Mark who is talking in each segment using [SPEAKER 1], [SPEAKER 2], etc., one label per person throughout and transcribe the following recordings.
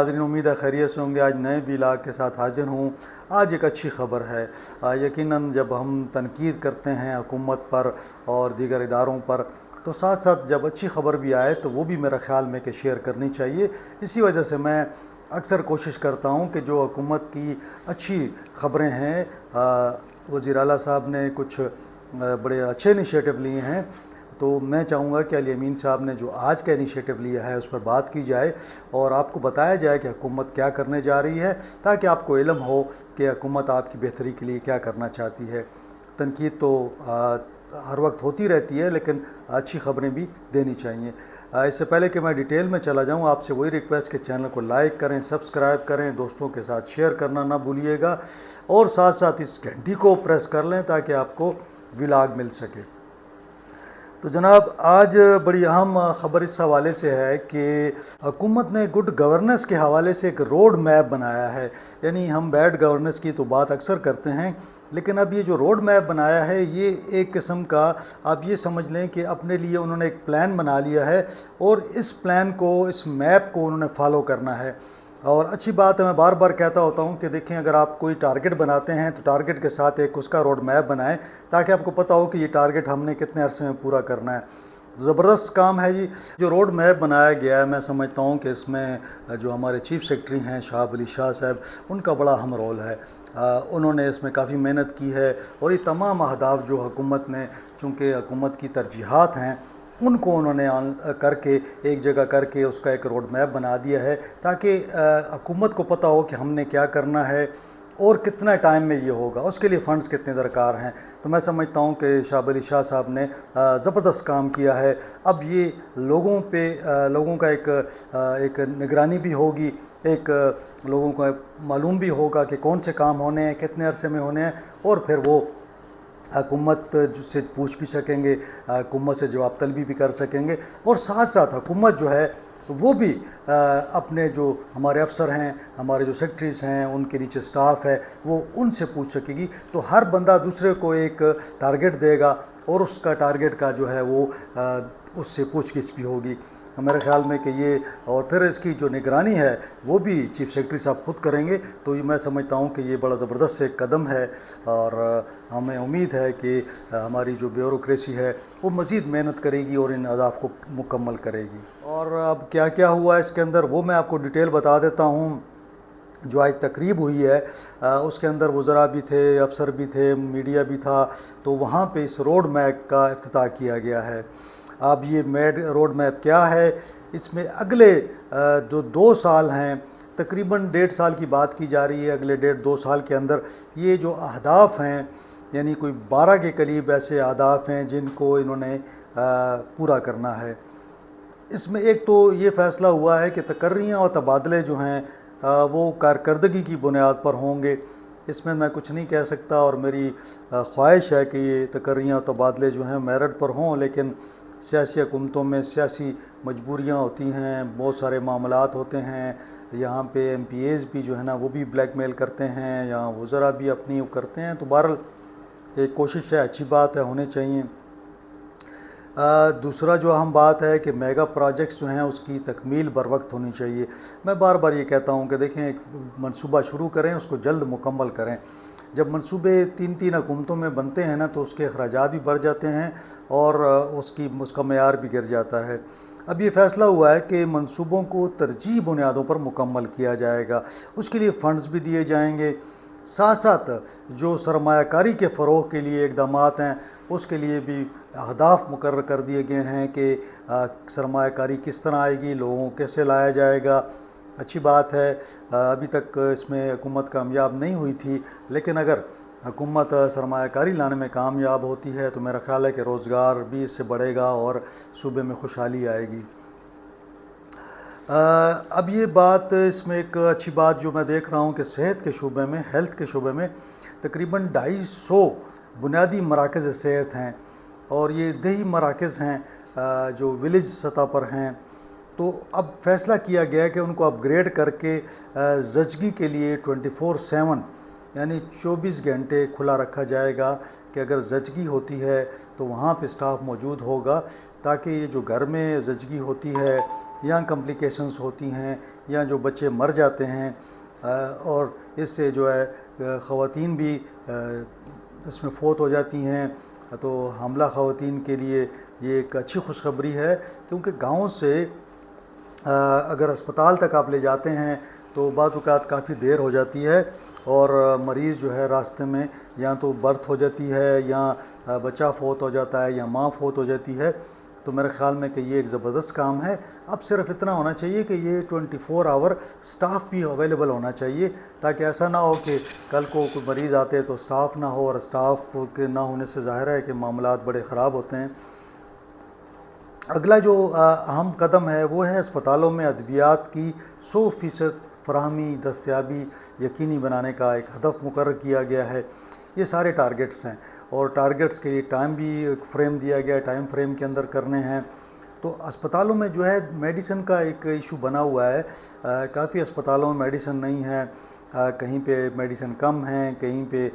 [SPEAKER 1] ناظرین، امید ہے خیریت سے ہوں گے۔ آج نئے ولاگ کے ساتھ حاضر ہوں۔ آج ایک اچھی خبر ہے۔ یقیناً جب ہم تنقید کرتے ہیں حکومت پر اور دیگر اداروں پر، تو ساتھ ساتھ جب اچھی خبر بھی آئے تو وہ بھی میرا خیال میں کہ شیئر کرنی چاہیے۔ اسی وجہ سے میں اکثر کوشش کرتا ہوں کہ جو حکومت کی اچھی خبریں ہیں، وزیر اعلیٰ صاحب نے کچھ بڑے اچھے انیشیٹو لیے ہیں، تو میں چاہوں گا کہ علی امین صاحب نے جو آج کا انیشیٹو لیا ہے اس پر بات کی جائے اور آپ کو بتایا جائے کہ حکومت کیا کرنے جا رہی ہے، تاکہ آپ کو علم ہو کہ حکومت آپ کی بہتری کے لیے کیا کرنا چاہتی ہے۔ تنقید تو ہر وقت ہوتی رہتی ہے، لیکن اچھی خبریں بھی دینی چاہیے۔ اس سے پہلے کہ میں ڈیٹیل میں چلا جاؤں، آپ سے وہی ریکویسٹ کہ چینل کو لائک کریں، سبسکرائب کریں، دوستوں کے ساتھ شیئر کرنا نہ بھولیے گا، اور ساتھ ساتھ اس گھنٹی کو پریس کر لیں تاکہ آپ کو ولاگ مل سکے۔ تو جناب، آج بڑی اہم خبر اس حوالے سے ہے کہ حکومت نے گڈ گورننس کے حوالے سے ایک روڈ میپ بنایا ہے۔ یعنی ہم بیڈ گورننس کی تو بات اکثر کرتے ہیں، لیکن اب یہ جو روڈ میپ بنایا ہے، یہ ایک قسم کا آپ یہ سمجھ لیں کہ اپنے لیے انہوں نے ایک پلان بنا لیا ہے، اور اس پلان کو، اس میپ کو انہوں نے فالو کرنا ہے۔ اور اچھی بات ہے، میں بار بار کہتا ہوتا ہوں کہ دیکھیں، اگر آپ کوئی ٹارگٹ بناتے ہیں تو ٹارگٹ کے ساتھ ایک اس کا روڈ میپ بنائیں، تاکہ آپ کو پتہ ہو کہ یہ ٹارگٹ ہم نے کتنے عرصے میں پورا کرنا ہے۔ زبردست کام ہے جی جو روڈ میپ بنایا گیا ہے۔ میں سمجھتا ہوں کہ اس میں جو ہمارے چیف سیکرٹری ہیں شہاب علی شاہ صاحب، ان کا بڑا اہم رول ہے۔ انہوں نے اس میں کافی محنت کی ہے، اور یہ تمام اہداف جو حکومت نے، چونکہ حکومت کی ترجیحات ہیں، ان کو انہوں نے کر کے ایک جگہ کر کے اس کا ایک روڈ میپ بنا دیا ہے، تاکہ حکومت کو پتہ ہو کہ ہم نے کیا کرنا ہے اور کتنا ٹائم میں یہ ہوگا، اس کے لیے فنڈز کتنے درکار ہیں۔ تو میں سمجھتا ہوں کہ شہاب علی شاہ صاحب نے زبردست کام کیا ہے۔ اب یہ لوگوں کا ایک نگرانی بھی ہوگی، ایک لوگوں کو معلوم بھی ہوگا کہ کون سے کام ہونے ہیں، کتنے عرصے میں ہونے ہیں، اور پھر وہ حکومت سے پوچھ بھی سکیں گے، حکومت سے جواب طلبی بھی کر سکیں گے، اور ساتھ ساتھ حکومت جو ہے وہ بھی اپنے جو ہمارے افسر ہیں، ہمارے جو سیکرٹریز ہیں، ان کے نیچے سٹاف ہے، وہ ان سے پوچھ سکے گی۔ تو ہر بندہ دوسرے کو ایک ٹارگٹ دے گا، اور اس کا ٹارگٹ کا جو ہے وہ اس سے پوچھ گچھ بھی ہوگی۔ میرے خیال میں کہ یہ، اور پھر اس کی جو نگرانی ہے وہ بھی چیف سیکرٹری صاحب خود کریں گے۔ تو یہ میں سمجھتا ہوں کہ یہ بڑا زبردست ایک قدم ہے، اور ہمیں امید ہے کہ ہماری جو بیوروکریسی ہے وہ مزید محنت کرے گی اور ان اہداف کو مکمل کرے گی۔ اور اب کیا کیا ہوا اس کے اندر، وہ میں آپ کو ڈیٹیل بتا دیتا ہوں۔ جو آج تقریب ہوئی ہے اس کے اندر وزراء بھی تھے، افسر بھی تھے، میڈیا بھی تھا، تو وہاں پہ اس روڈ میپ کا افتتاح کیا گیا ہے۔ اب یہ روڈ میپ کیا ہے، اس میں اگلے جو 2 سال ہیں، تقریباً 1.5 سال کی بات کی جا رہی ہے، اگلے 1.5-2 سال کے اندر یہ جو اہداف ہیں، یعنی کوئی 12 کے قریب ایسے اہداف ہیں جن کو انہوں نے پورا کرنا ہے۔ اس میں ایک تو یہ فیصلہ ہوا ہے کہ تقرریاں اور تبادلے جو ہیں وہ کارکردگی کی بنیاد پر ہوں گے۔ اس میں کچھ نہیں کہہ سکتا، اور میری خواہش ہے کہ یہ تقرریاں اور تبادلے جو ہیں میرٹ پر ہوں، لیکن سیاسی حکومتوں میں سیاسی مجبوریاں ہوتی ہیں، بہت سارے معاملات ہوتے ہیں۔ یہاں پہ ایم پی ایز بھی جو ہے نا وہ بھی بلیک میل کرتے ہیں، یہاں وزراء بھی اپنی کرتے ہیں، تو بہرحال ایک کوشش ہے، اچھی بات ہے، ہونے چاہیے۔ دوسرا جو اہم بات ہے کہ میگا پروجیکٹس جو ہیں اس کی تکمیل بر وقت ہونی چاہیے۔ میں بار بار یہ کہتا ہوں کہ دیکھیں، ایک منصوبہ شروع کریں، اس کو جلد مکمل کریں۔ جب منصوبے 3 حکومتوں میں بنتے ہیں نا، تو اس کے اخراجات بھی بڑھ جاتے ہیں، اور اس کا معیار بھی گر جاتا ہے۔ اب یہ فیصلہ ہوا ہے کہ منصوبوں کو ترجیحی بنیادوں پر مکمل کیا جائے گا، اس کے لیے فنڈز بھی دیے جائیں گے۔ ساتھ ساتھ جو سرمایہ کاری کے فروغ کے لیے اقدامات ہیں، اس کے لیے بھی اہداف مقرر کر دیے گئے ہیں کہ سرمایہ کاری کس طرح آئے گی، لوگوں کو کیسے لایا جائے گا۔ اچھی بات ہے، ابھی تک اس میں حکومت کامیاب نہیں ہوئی تھی، لیکن اگر حکومت سرمایہ کاری لانے میں کامیاب ہوتی ہے تو میرا خیال ہے کہ روزگار بھی اس سے بڑھے گا اور صوبے میں خوشحالی آئے گی۔ اب یہ بات، اس میں ایک اچھی بات جو میں دیکھ رہا ہوں کہ صحت کے شعبے میں، ہیلتھ کے شعبے میں تقریباً 250 بنیادی مراکز صحت ہیں، اور یہ دیہی مراکز ہیں جو ولیج سطح پر ہیں۔ تو اب فیصلہ کیا گیا کہ ان کو اپ گریڈ کر کے زچگی کے لیے 24/7 یعنی 24 گھنٹے کھلا رکھا جائے گا، کہ اگر زچگی ہوتی ہے تو وہاں پہ سٹاف موجود ہوگا، تاکہ یہ جو گھر میں زچگی ہوتی ہے یا کمپلیکیشنز ہوتی ہیں یا جو بچے مر جاتے ہیں، اور اس سے جو ہے خواتین بھی اس میں فوت ہو جاتی ہیں۔ تو حاملہ خواتین کے لیے یہ ایک اچھی خوشخبری ہے، کیونکہ گاؤں سے اگر اسپتال تک آپ لے جاتے ہیں تو بعض اوقات کافی دیر ہو جاتی ہے، اور مریض جو ہے راستے میں یا تو برتھ ہو جاتی ہے یا بچہ فوت ہو جاتا ہے یا ماں فوت ہو جاتی ہے۔ تو میرے خیال میں کہ یہ ایک زبردست کام ہے۔ اب صرف اتنا ہونا چاہیے کہ یہ 24 آور سٹاف بھی اویلیبل ہونا چاہیے، تاکہ ایسا نہ ہو کہ کل کو کوئی مریض آتے تو سٹاف نہ ہو، اور سٹاف کے نہ ہونے سے ظاہر ہے کہ معاملات بڑے خراب ہوتے ہیں۔ اگلا جو اہم قدم ہے وہ ہے اسپتالوں میں ادویات کی 100% فراہمی دستیابی یقینی بنانے کا ایک ہدف مقرر کیا گیا ہے۔ یہ سارے ٹارگٹس ہیں، اور ٹارگٹس کے لیے ٹائم بھی ایک فریم دیا گیا ہے، ٹائم فریم کے اندر کرنے ہیں۔ تو اسپتالوں میں جو ہے میڈیسن کا ایک ایشو بنا ہوا ہے، کافی اسپتالوں میں میڈیسن نہیں ہے، کہیں پہ میڈیسن کم ہیں، کہیں پہ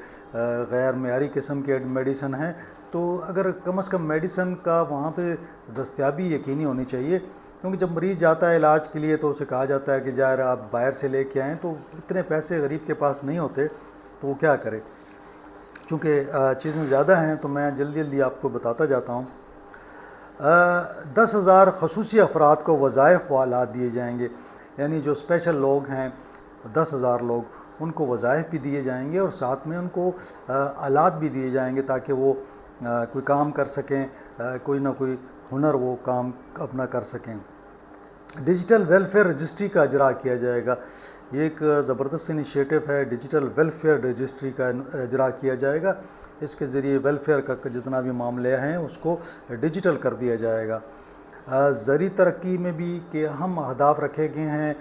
[SPEAKER 1] غیر معیاری قسم کے میڈیسن ہیں۔ تو اگر کم از کم میڈیسن کا وہاں پہ دستیابی یقینی ہونی چاہیے، کیونکہ جب مریض جاتا ہے علاج کے لیے تو اسے کہا جاتا ہے کہ ظاہر آپ باہر سے لے کے آئیں، تو اتنے پیسے غریب کے پاس نہیں ہوتے تو وہ کیا کرے۔ چونکہ چیزیں زیادہ ہیں تو میں جلدی جلدی آپ کو بتاتا جاتا ہوں۔ 10,000 خصوصی افراد کو وظائف و آلات دیے جائیں گے، یعنی جو اسپیشل لوگ ہیں 10,000 لوگ، ان کو وظائف بھی دیے جائیں گے، اور ساتھ میں ان کو آلات بھی دیے جائیں گے تاکہ وہ کوئی کام کر سکیں، کوئی نہ کوئی ہنر وہ کام اپنا کر سکیں۔ ڈیجیٹل ویلفیئر رجسٹری کا اجرا کیا جائے گا۔ یہ ایک زبردست انیشیٹو ہے، ڈیجیٹل ویلفیئر رجسٹری کا اجرا کیا جائے گا۔ اس کے ذریعے ویلفیئر کا جتنا بھی معاملے ہیں اس کو ڈیجیٹل کر دیا جائے گا۔ زرعی ترقی میں بھی کہ اہم اہداف رکھے گئے ہیں،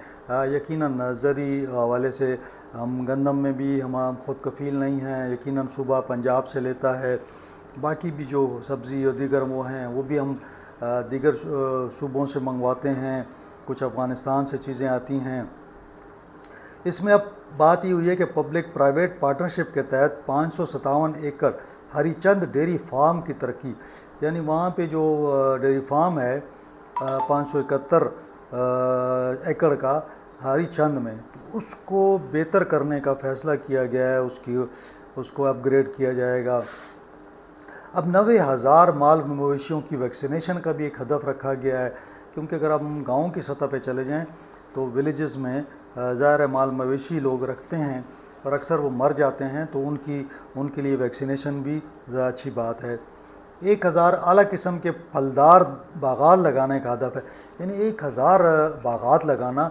[SPEAKER 1] یقیناً زرعی حوالے سے ہم گندم میں بھی ہم خود کفیل نہیں ہیں، یقیناً صوبہ پنجاب سے لیتا ہے، باقی بھی جو سبزی اور دیگر وہ ہیں وہ بھی ہم دیگر صوبوں سے منگواتے ہیں، کچھ افغانستان سے چیزیں آتی ہیں۔ اس میں اب بات یہ ہوئی ہے کہ پبلک پرائیویٹ پارٹنرشپ کے تحت 557 ایکڑ ہری چند ڈیری فارم کی ترقی، یعنی وہاں پہ جو ڈیری فارم ہے 571 ایکڑ کا ہری چند میں، اس کو بہتر کرنے کا فیصلہ کیا گیا ہے، اس کو اپ گریڈ کیا جائے گا۔ اب 90,000 مال مویشیوں کی ویکسینیشن کا بھی ایک ہدف رکھا گیا ہے، کیونکہ اگر ہم گاؤں کی سطح پہ چلے جائیں تو ولیجز میں ظاہر مال مویشی لوگ رکھتے ہیں اور اکثر وہ مر جاتے ہیں، تو ان کے لیے ویکسینیشن بھی اچھی بات ہے۔ 1,000 اعلیٰ قسم کے پھلدار باغات لگانے کا ہدف ہے، یعنی 1,000 باغات لگانا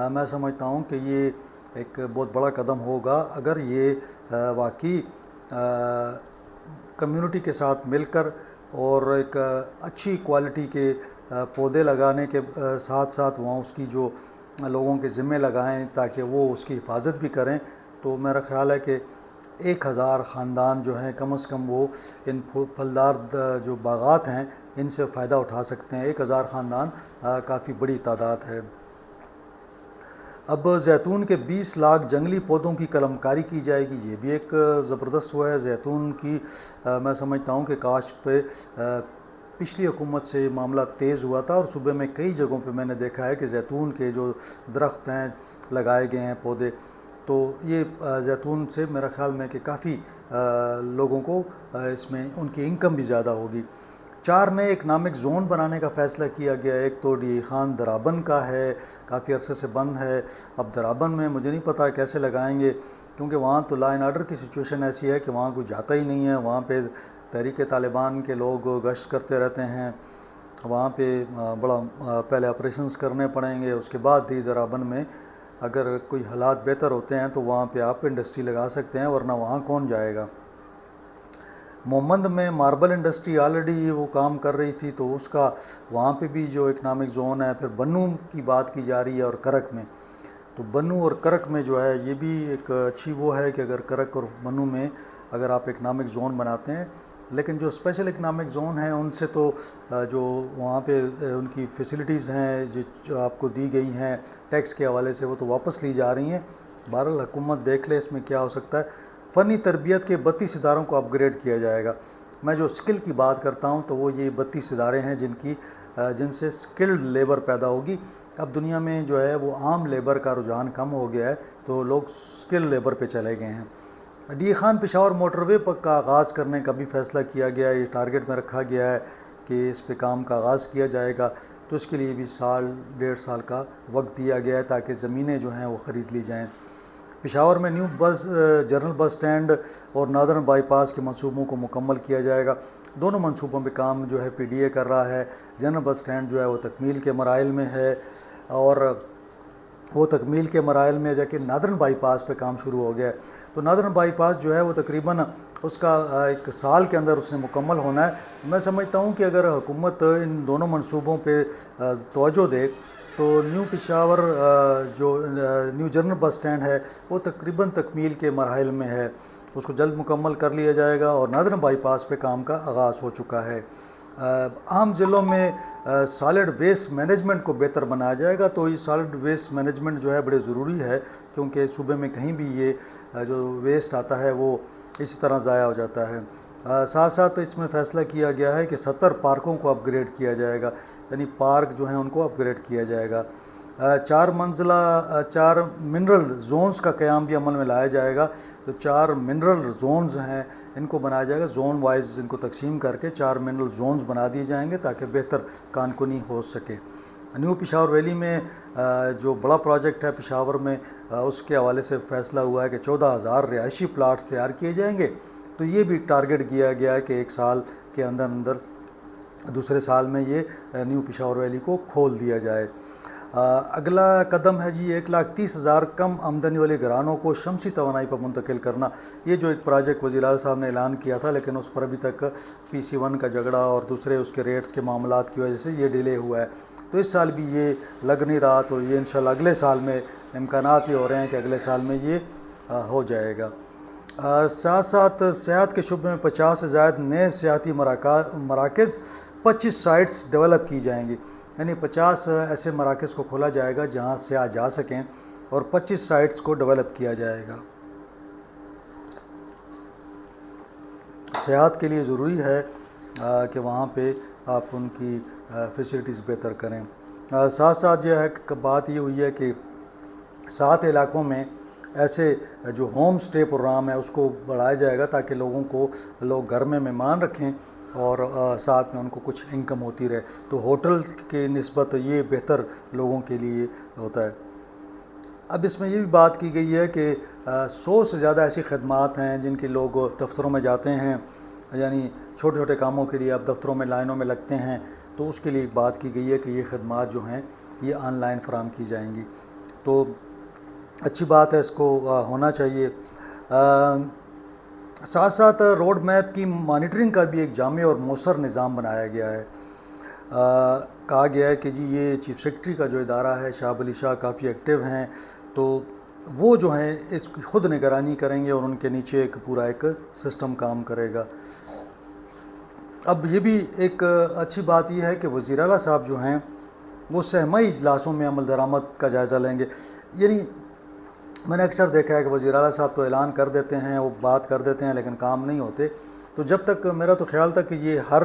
[SPEAKER 1] میں سمجھتا ہوں کہ یہ ایک بہت بڑا قدم ہوگا، اگر یہ واقعی کمیونٹی کے ساتھ مل کر اور ایک اچھی کوالٹی کے پودے لگانے کے ساتھ ساتھ وہاں اس کی جو لوگوں کے ذمے لگائیں تاکہ وہ اس کی حفاظت بھی کریں، تو میرا خیال ہے کہ 1,000 خاندان جو ہیں کم از کم وہ ان پھلدار جو باغات ہیں ان سے فائدہ اٹھا سکتے ہیں۔ 1,000 خاندان کافی بڑی تعداد ہے۔ اب زیتون کے 20 لاکھ جنگلی پودوں کی قلم کاری کی جائے گی، یہ بھی ایک زبردست وہ ہے۔ زیتون کی میں سمجھتا ہوں کہ کاشت پہ پچھلی حکومت سے معاملہ تیز ہوا تھا، اور صوبے میں کئی جگہوں پہ میں نے دیکھا ہے کہ زیتون کے جو درخت ہیں لگائے گئے ہیں پودے، تو یہ زیتون سے میرا خیال میں کہ کافی لوگوں کو اس میں ان کی انکم بھی زیادہ ہوگی۔ 4 نئے اکنامک زون بنانے کا فیصلہ کیا گیا ہے۔ ایک تو ڈی خان درابن کا ہے، کافی عرصے سے بند ہے، اب درابن میں مجھے نہیں پتا کیسے لگائیں گے، کیونکہ وہاں تو لا اینڈ آرڈر کی سچویشن ایسی ہے کہ وہاں کوئی جاتا ہی نہیں ہے، وہاں پہ تحریک طالبان کے لوگ گشت کرتے رہتے ہیں، وہاں پہ بڑا پہلے آپریشنز کرنے پڑیں گے، اس کے بعد بھی درابن میں اگر کوئی حالات بہتر ہوتے ہیں تو وہاں پہ آپ انڈسٹری لگا سکتے ہیں، ورنہ وہاں کون جائے گا۔ مومند میں ماربل انڈسٹری آلریڈی وہ کام کر رہی تھی، تو اس کا وہاں پہ بھی جو اکنامک زون ہے۔ پھر بنوں کی بات کی جا رہی ہے اور کرک میں، تو بنوں اور کرک میں جو ہے یہ بھی ایک اچھی وہ ہے کہ اگر کرک اور بنوں میں اگر آپ اکنامک زون بناتے ہیں، لیکن جو اسپیشل اکنامک زون ہیں ان سے تو جو وہاں پہ ان کی فیسلٹیز ہیں جو آپ کو دی گئی ہیں ٹیکس کے حوالے سے، وہ تو واپس لی جا رہی ہیں۔ بہرحال حکومت دیکھ لے اس میں کیا ہو سکتا ہے۔ فنی تربیت کے 32 اداروں کو اپ گریڈ کیا جائے گا۔ میں جو اسکل کی بات کرتا ہوں تو وہ یہ 32 ادارے ہیں جن سے اسکلڈ لیبر پیدا ہوگی، اب دنیا میں جو ہے وہ عام لیبر کا رجحان کم ہو گیا ہے، تو لوگ اسکل لیبر پہ چلے گئے ہیں۔ ڈی خان پشاور موٹر وے کا آغاز کرنے کا بھی فیصلہ کیا گیا ہے، یہ ٹارگٹ میں رکھا گیا ہے کہ اس پہ کام کا آغاز کیا جائے گا، تو اس کے لیے بھی سال 1.5 سال کا وقت دیا گیا ہے تاکہ زمینیں جو ہیں وہ خرید لی جائیں۔ پشاور میں نیو جنرل بس سٹینڈ اور نادرن بائی پاس کے منصوبوں کو مکمل کیا جائے گا۔ دونوں منصوبوں پہ کام جو ہے پی ڈی اے کر رہا ہے۔ جنرل بس سٹینڈ جو ہے وہ تکمیل کے مراحل میں ہے، اور وہ تکمیل کے مراحل میں جا کے نادرن بائی پاس پہ کام شروع ہو گیا ہے۔ تو نادرن بائی پاس جو ہے وہ تقریباً اس کا 1 سال کے اندر اس نے مکمل ہونا ہے۔ میں سمجھتا ہوں کہ اگر حکومت ان دونوں منصوبوں پہ توجہ دے تو نیو پشاور جو نیو جنرل بس سٹینڈ ہے وہ تقریباً تکمیل کے مراحل میں ہے، اس کو جلد مکمل کر لیا جائے گا، اور نادرن بائی پاس پہ کام کا آغاز ہو چکا ہے۔ عام ضلعوں میں سالڈ ویسٹ مینجمنٹ کو بہتر بنایا جائے گا، تو یہ سالڈ ویسٹ مینجمنٹ جو ہے بڑے ضروری ہے، کیونکہ صوبے میں کہیں بھی یہ جو ویسٹ آتا ہے وہ اسی طرح ضائع ہو جاتا ہے۔ ساتھ ساتھ اس میں فیصلہ کیا گیا ہے کہ 70 پارکوں کو اپ گریڈ کیا جائے گا، یعنی پارک جو ہیں ان کو اپ گریڈ کیا جائے گا۔ 4 منرل زونز کا قیام بھی عمل میں لایا جائے گا، تو 4 منرل زونز ہیں ان کو بنایا جائے گا، زون وائز ان کو تقسیم کر کے 4 منرل زونز بنا دیے جائیں گے تاکہ بہتر کانکنی ہو سکے۔ نیو پشاور ویلی میں جو بڑا پروجیکٹ ہے پشاور میں، اس کے حوالے سے فیصلہ ہوا ہے کہ 14,000 رہائشی پلاٹس تیار کیے جائیں گے، تو یہ بھی ٹارگٹ کیا گیا ہے کہ 1 سال کے اندر دوسرے سال میں یہ نیو پشاور ویلی کو کھول دیا جائے۔ اگلا قدم ہے جی 1,30,000 کم آمدنی والے گھرانوں کو شمسی توانائی پر منتقل کرنا۔ یہ جو ایک پروجیکٹ وزیر اعلیٰ صاحب نے اعلان کیا تھا، لیکن اس پر ابھی تک PC1 کا جھگڑا اور دوسرے اس کے ریٹس کے معاملات کی وجہ سے یہ ڈیلے ہوا ہے، تو اس سال بھی یہ لگ نہیں رہا، تو یہ انشاءاللہ اگلے سال میں امکانات یہ ہو رہے ہیں کہ اگلے سال میں یہ ہو جائے گا۔ ساتھ ساتھ سیاحت کے شعبے میں 50 سے زائد نئے سیاحتی مراکز 25 سائٹس ڈیولپ کی جائیں گی، یعنی 50 ایسے مراکز کو کھولا جائے گا جہاں سیاح جا سکیں، اور 25 سائٹس کو ڈیولپ کیا جائے گا۔ سیاحت کے لیے ضروری ہے کہ وہاں پہ آپ ان کی فیسلٹیز بہتر کریں۔ ساتھ ساتھ جو ہے بات یہ ہوئی ہے کہ 7 علاقوں میں ایسے جو ہوم سٹے پروگرام ہے اس کو بڑھایا جائے گا تاکہ لوگ گھر میں مہمان رکھیں اور ساتھ میں ان کو کچھ انکم ہوتی رہے، تو ہوٹل کی نسبت یہ بہتر لوگوں کے لیے ہوتا ہے۔ اب اس میں یہ بھی بات کی گئی ہے کہ 100 سے زیادہ ایسی خدمات ہیں جن کی لوگ دفتروں میں جاتے ہیں، یعنی چھوٹے چھوٹے کاموں کے لیے آپ دفتروں میں لائنوں میں لگتے ہیں، تو اس کے لیے بات کی گئی ہے کہ یہ خدمات جو ہیں یہ آن لائن فراہم کی جائیں گی، تو اچھی بات ہے، اس کو ہونا چاہیے۔ ساتھ ساتھ روڈ میپ کی مانیٹرنگ کا بھی ایک جامع اور مؤثر نظام بنایا گیا ہے۔ کہا گیا ہے کہ جی یہ چیف سیکرٹری کا جو ادارہ ہے شہاب علی شاہ کافی ایکٹیو ہیں، تو وہ جو ہیں اس کی خود نگرانی کریں گے اور ان کے نیچے پورا ایک سسٹم کام کرے گا۔ اب یہ بھی ایک اچھی بات یہ ہے کہ وزیر اعلیٰ صاحب جو ہیں وہ سہمائی اجلاسوں میں عمل درآمد کا جائزہ لیں گے، یعنی میں نے اکثر دیکھا ہے کہ وزیر اعلیٰ صاحب تو اعلان کر دیتے ہیں، وہ بات کر دیتے ہیں، لیکن کام نہیں ہوتے، تو جب تک میرا تو خیال تھا کہ یہ ہر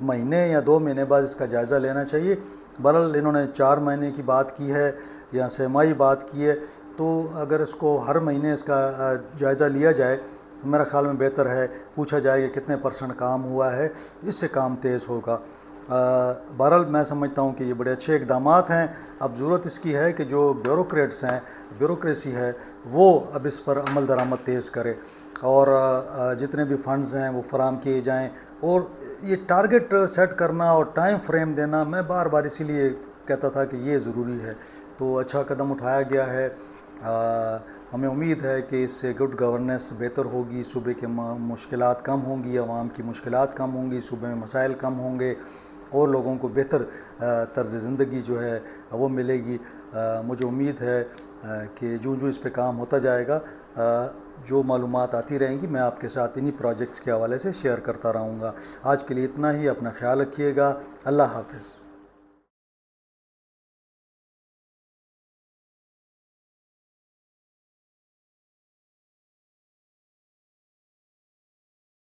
[SPEAKER 1] مہینے یا 2 مہینے بعد اس کا جائزہ لینا چاہیے۔ بہرحال انہوں نے 4 مہینے کی بات کی ہے یا سہمائی بات کی ہے، تو اگر اس کو ہر مہینے اس کا جائزہ لیا جائے میرا خیال میں بہتر ہے، پوچھا جائے کہ کتنے % کام ہوا ہے، اس سے کام تیز ہوگا۔ بہرحال میں سمجھتا ہوں کہ یہ بڑے اچھے اقدامات ہیں۔ اب ضرورت اس کی ہے کہ جو بیوروکریٹس ہیں، بیوروکریسی ہے، وہ اب اس پر عمل درآمد تیز کرے اور جتنے بھی فنڈز ہیں وہ فراہم کیے جائیں، اور یہ ٹارگٹ سیٹ کرنا اور ٹائم فریم دینا میں بار بار اسی لیے کہتا تھا کہ یہ ضروری ہے، تو اچھا قدم اٹھایا گیا ہے۔ ہمیں امید ہے کہ اس سے گڈ گورننس بہتر ہوگی، صوبے کے مشکلات کم ہوں گی، عوام کی مشکلات کم ہوں گی، صوبے میں مسائل کم ہوں گے اور لوگوں کو بہتر طرز زندگی جو ہے وہ ملے گی۔ مجھے امید ہے کہ جو اس پہ کام ہوتا جائے گا، جو معلومات آتی رہیں گی میں آپ کے ساتھ انہی پروجیکٹس کے حوالے سے شیئر کرتا رہوں گا۔ آج کے لیے اتنا ہی، اپنا خیال رکھیے گا، اللہ حافظ۔